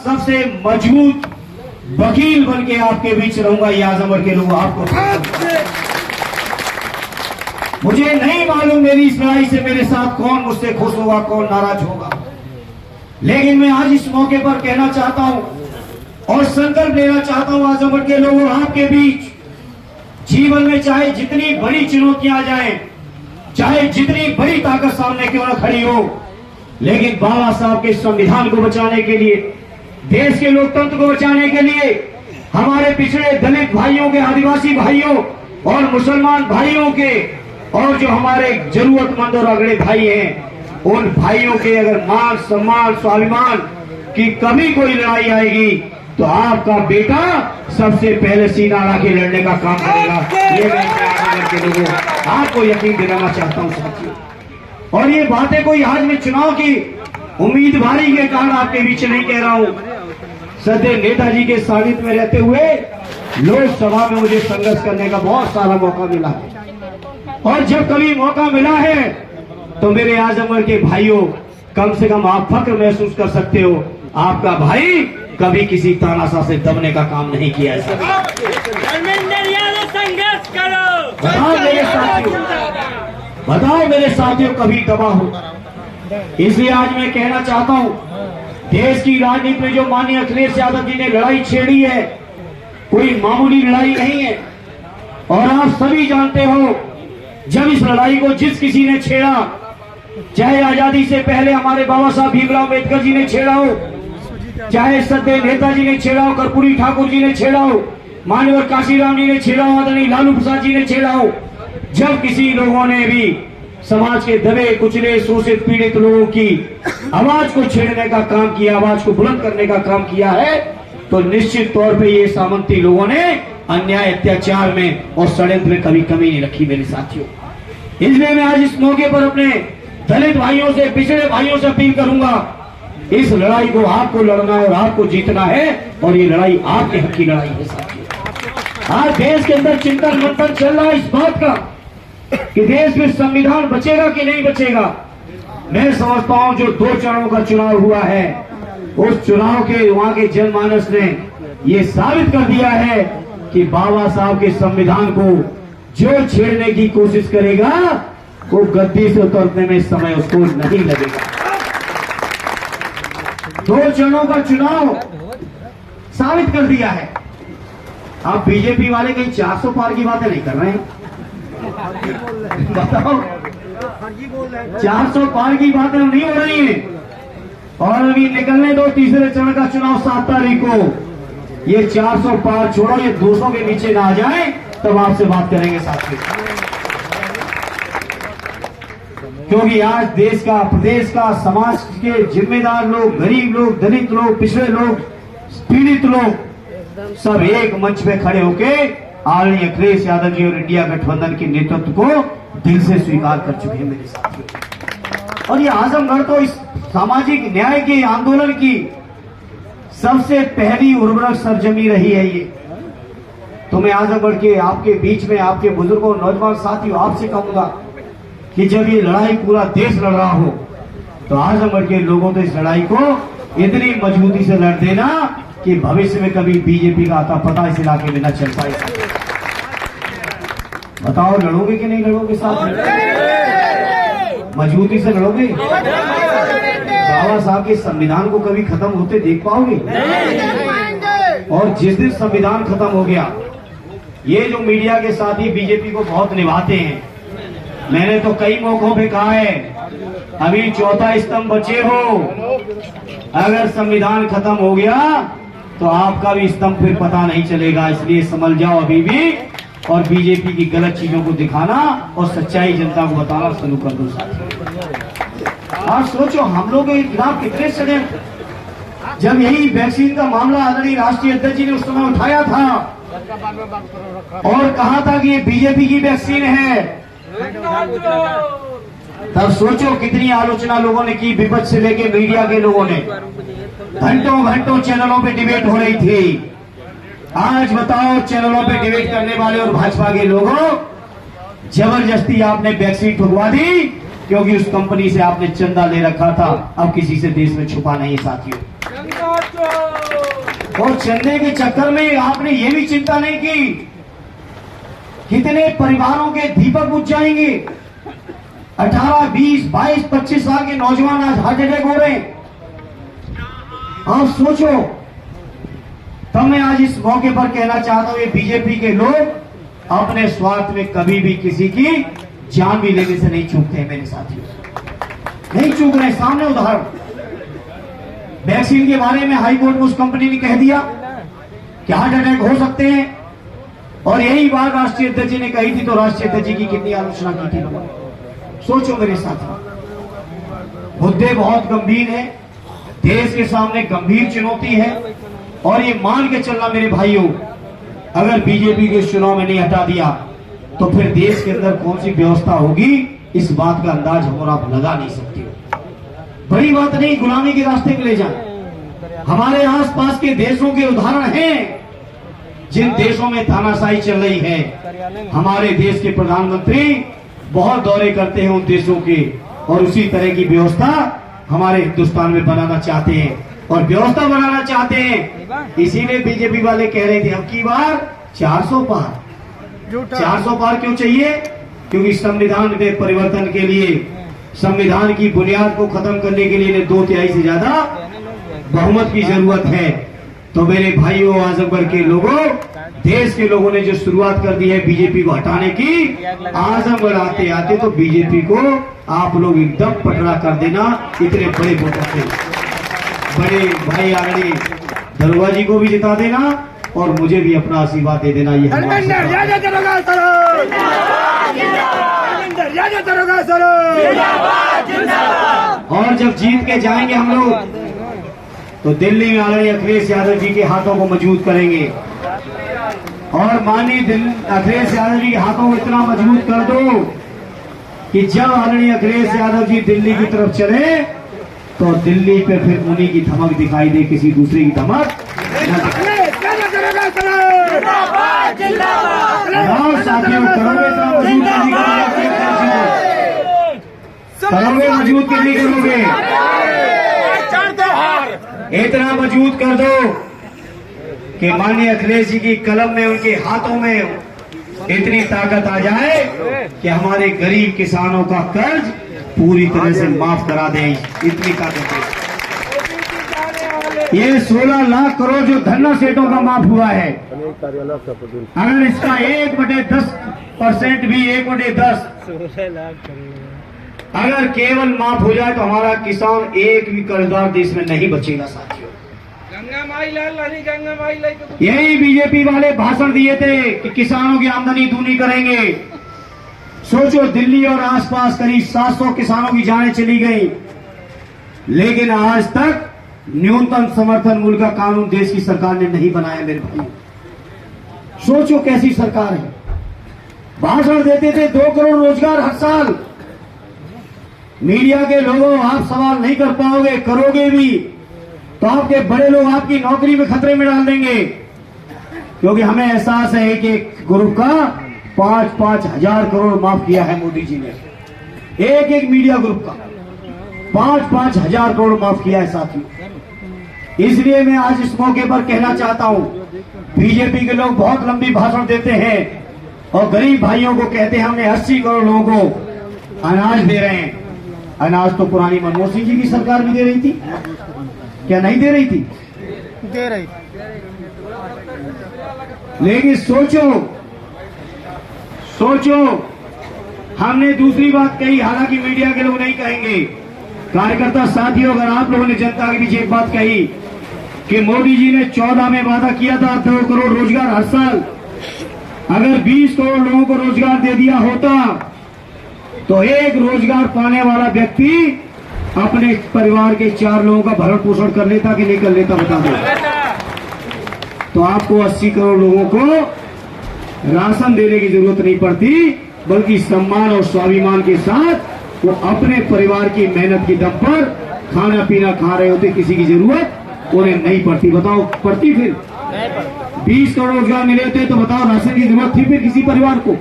सबसे मजबूत वकील बन के आपके बीच रहूंगा। ये आजमगढ़ के लोग आपको मुझे नहीं मालूम मेरी इस लड़ाई से मेरे साथ कौन मुझसे खुश होगा, कौन नाराज होगा, लेकिन मैं आज इस मौके पर कहना चाहता हूं और संकल्प लेना चाहता हूं आजमगढ़ के लोगों, आपके बीच जीवन में चाहे जितनी बड़ी चुनौतियां आ जाए, चाहे जितनी बड़ी ताकत सामने क्यों न खड़ी हो, लेकिन बाबा साहब के संविधान को बचाने के लिए, देश के लोकतंत्र को बचाने के लिए, हमारे पिछड़े दलित भाइयों के, आदिवासी भाइयों और मुसलमान भाइयों के, और जो हमारे जरूरतमंद और अगड़े भाई हैं, उन भाइयों के अगर मान सम्मान स्वाभिमान की कभी कोई लड़ाई आएगी तो आपका बेटा सबसे पहले सीना ला के लड़ने का काम करेगा। ये मैं आजमगढ़ के लोगों आपको यकीन दिलाना चाहता हूं साथियों। और ये बातें कोई आज में चुनाव की उम्मीदवारी के कारण आपके बीच नहीं कह रहा हूं। सदैव नेताजी के सानिध्य में रहते हुए लोकसभा में मुझे संघर्ष करने का बहुत सारा मौका मिला है, और जब कभी मौका मिला है तो मेरे आजमगढ़ के भाइयों, कम से कम आप फक्र महसूस कर सकते हो, आपका भाई कभी किसी तानाशाह से दबने का काम नहीं किया है। संघर्ष करो, बताओ मेरे साथियों कभी दबा हो। इसलिए आज मैं कहना चाहता हूं, देश की राजनीति में जो माननीय अखिलेश यादव जी ने लड़ाई छेड़ी है, कोई मामूली लड़ाई नहीं है। और आप सभी जानते हो, जब इस लड़ाई को जिस किसी ने छेड़ा, चाहे आजादी से पहले हमारे बाबा साहब भीमराव अम्बेडकर जी ने छेड़ा हो, चाहे सदैव नेताजी ने छेड़ा हो, कर्पूरी ठाकुर जी ने छेड़ा हो, मान्यवर काशीराम जी ने छेड़ा हो, आदरणीय लालू प्रसाद जी ने छेड़ा हो, जब किसी लोगों ने भी समाज के दबे कुचले शोषित पीड़ित लोगों की आवाज को छेड़ने का काम किया, आवाज को बुलंद करने का काम किया है, तो निश्चित तौर पे ये सामंती लोगों ने अन्याय अत्याचार में और षड्यंत्र में कभी कमी नहीं रखी मेरे साथियों। इसलिए मैं आज इस मौके पर अपने दलित भाइयों से, पिछड़े भाइयों से अपील करूंगा, इस लड़ाई को आपको लड़ना है और आपको जीतना है, और ये लड़ाई आपके हक की लड़ाई है साथियों। आज देश के अंदर चिंतन मंथन चल रहा है इस बात का कि देश में संविधान बचेगा कि नहीं बचेगा। मैं समझता हूं जो 2 चरणों का चुनाव हुआ है, उस चुनाव के वहां के जनमानस ने ये साबित कर दिया है कि बाबा साहब के संविधान को जो छेड़ने की कोशिश करेगा वो गद्दी से उतरने में समय उसको नहीं लगेगा। 2 चरणों का चुनाव साबित कर दिया है। आप बीजेपी वाले कहीं 400 पार की बातें नहीं कर रहे हैं, बताओ 400 पार की बातें नहीं हो रही हैं। और अभी निकलने दो तीसरे चरण का चुनाव 7 तारीख को। ये 400 पार छोड़ो, ये 200 के नीचे ना आ जाए तब आपसे बात करेंगे साथियों। क्योंकि आज देश का, प्रदेश का, समाज के जिम्मेदार लोग, गरीब लोग, दलित लोग, पिछड़े लोग, पीड़ित लोग सब एक मंच पे खड़े होके आदरणीय अखिलेश यादव जी और इंडिया गठबंधन के नेतृत्व को दिल से स्वीकार कर चुके हैं मेरे साथियों। और ये आजमगढ़ तो इस सामाजिक न्याय के आंदोलन की सबसे पहली उर्वरक सरजमी रही है ये। तो मैं आजमगढ़ के आपके बीच में, आपके बुजुर्गों, नौजवान साथियों, आपसे कहूंगा कि जब ये लड़ाई पूरा देश लड़ रहा हो तो आजमगढ़ के लोगों तो इस लड़ाई को इतनी मजबूती से लड़ देना कि भविष्य में कभी बीजेपी का आता पता इस इलाके में न चल पाए। बताओ लड़ोगे कि नहीं लड़ोगे साथ? मजबूती से लड़ोगे? बाबा साहब के संविधान को कभी खत्म होते देख पाओगे? और जिस दिन संविधान खत्म हो गया, ये जो मीडिया के साथ ही बीजेपी को बहुत निभाते हैं, मैंने तो कई मौकों पे कहा है, अभी 4था स्तंभ बचे हो, अगर संविधान खत्म हो गया तो आपका भी स्तंभ फिर पता नहीं चलेगा। इसलिए समझ जाओ अभी भी, और बीजेपी की गलत चीजों को दिखाना और सच्चाई जनता को बताना शुरू कर दो साथियों। आप सोचो हम लोग के खिलाफ कितने षड्यंत्र, जब यही वैक्सीन का मामला आदरणीय राष्ट्रीय अध्यक्ष जी ने उस समय उठाया था और कहा था कि ये बीजेपी की वैक्सीन है, तब सोचो कितनी आलोचना लोगों ने की, विपक्ष से लेके मीडिया के लोगों ने, घंटों घंटों चैनलों पे डिबेट हो रही थी। आज बताओ चैनलों पे डिबेट करने वाले और भाजपा के लोगों, जबरदस्ती आपने वैक्सीन ठुकवा दी क्योंकि उस कंपनी से आपने चंदा ले रखा था। अब किसी से देश में छुपा नहीं साथियों। और चंदे के चक्कर में आपने ये भी चिंता नहीं की कितने परिवारों के दीपक बुझ जाएंगे। 18, 20, 22, 25 साल के नौजवान आज हार्ट अटैक हो रहे हैं। आप सोचो। तब मैं आज इस मौके पर कहना चाहता हूं, ये बीजेपी के लोग अपने स्वार्थ में कभी भी किसी की जान भी लेने से नहीं चूकते हैं। मेरे साथियों, नहीं चूक रहे। सामने उदाहरण, वैक्सीन के बारे में हाईकोर्ट में उस कंपनी ने कह दिया कि हार्ट अटैक हो सकते हैं, और यही बात राष्ट्रीय अध्यक्ष जी ने कही थी, तो राष्ट्रीय अध्यक्ष जी की कितनी आलोचना की थी लोगों ने। सोचो मेरे साथियों, मुद्दे बहुत गंभीर हैं, देश के सामने गंभीर चुनौती है, और ये मान के चलना मेरे भाइयों, अगर बीजेपी के चुनाव में नहीं हटा दिया तो फिर देश के अंदर कौन सी व्यवस्था होगी, इस बात का अंदाज हम और आप लगा नहीं सकते हो। बड़ी बात नहीं गुलामी के रास्ते पे ले जाए। हमारे आसपास के देशों के उदाहरण हैं, जिन देशों में तानाशाही चल रही है। हमारे देश के प्रधानमंत्री बहुत दौरे करते हैं उन देशों के, और उसी तरह की व्यवस्था हमारे हिंदुस्तान में बनाना चाहते हैं, और व्यवस्था बनाना चाहते हैं। इसीलिए बीजेपी वाले कह रहे थे अब की बार 400 पार। 400 पार क्यों चाहिए? क्योंकि संविधान के परिवर्तन के लिए, संविधान की बुनियाद को खत्म करने के लिए 2/3 से ज्यादा बहुमत की जरूरत है। तो मेरे भाइयों, आजमगढ़ के लोगों, देश के लोगों ने जो शुरुआत कर दी है बीजेपी को हटाने की, आजमगढ़ आते आते तो बीजेपी को आप लोग एकदम पटरा कर देना। इतने बड़े वोटों से बड़े भाई आदरणीय दरोगा जी को भी जिता देना, और मुझे भी अपना आशीर्वाद दे देना। ये और जब जीत के जाएंगे हम लोग, तो दिल्ली में आदरणीय अखिलेश यादव जी के हाथों को मजबूत करेंगे, और माननीय अखिलेश यादव जी के हाथों को इतना मजबूत कर दो कि जब आदरणीय अखिलेश यादव जी दिल्ली की तरफ चले तो दिल्ली पे फिर उन्हीं की धमक दिखाई दे, किसी दूसरे की धमक न दिखाई। साथियों, करोगे मजबूत करनी करोगे, इतना मजबूत कर दो कि माननीय अखिलेश जी की कलम में, उनके हाथों में इतनी ताकत आ जाए कि हमारे गरीब किसानों का कर्ज पूरी तरह से माफ करा दें। इतनी ताकत है। ये 16 लाख करोड़ जो धन्ना सेठों का माफ हुआ है, अगर इसका 1/10% भी 1/10 अगर केवल माफ हो जाए तो हमारा किसान एक भी कर्जदार देश में नहीं बचेगा। साथियों, यही बीजेपी वाले भाषण दिए थे कि किसानों की आमदनी दूनी करेंगे। सोचो, दिल्ली और आसपास करीब 700 किसानों की जानें चली गई, लेकिन आज तक न्यूनतम समर्थन मूल्य का कानून देश की सरकार ने नहीं बनाया। मेरे भाई, सोचो कैसी सरकार है। भाषण देते थे 2 करोड़ रोजगार हर साल। मीडिया के लोगों, आप सवाल नहीं कर पाओगे, करोगे भी तो आपके बड़े लोग आपकी नौकरी में खतरे में डाल देंगे, क्योंकि हमें एहसास है कि एक ग्रुप का 5-5 हजार करोड़ माफ किया है मोदी जी ने। एक मीडिया ग्रुप का 5-5 हजार करोड़ माफ किया है साथियों। इसलिए मैं आज इस मौके पर कहना चाहता हूं, बीजेपी के लोग बहुत लंबी भाषण देते हैं और गरीब भाइयों को कहते हैं हमने 80 करोड़ लोगों को अनाज दे रहे हैं। अनाज तो पुरानी मनमोहन सिंह जी की सरकार भी दे रही थी, क्या नहीं दे रही थी? दे रही। लेकिन सोचो, हमने दूसरी बात कही, हालांकि मीडिया के लोग नहीं कहेंगे। कार्यकर्ता साथियों, अगर आप लोगों ने जनता के बीच एक बात कही कि मोदी जी ने 14 में वादा किया था 2 करोड़ रोजगार हर साल, अगर 20 करोड़ लोगों को रोजगार दे दिया होता तो एक रोजगार पाने वाला व्यक्ति अपने परिवार के 4 लोगों का भरण पोषण कर लेता कि नहीं कर लेता, बता दो। तो आपको 80 करोड़ लोगों को राशन देने की जरूरत नहीं पड़ती, बल्कि सम्मान और स्वाभिमान के साथ वो अपने परिवार की मेहनत की दम पर खाना पीना खा रहे होते, किसी की जरूरत उन्हें नहीं पड़ती। बताओ, पड़ती? फिर 20 करोड़ रोजगार मिले थे तो बताओ, राशन की जरूरत थी फिर किसी परिवार को?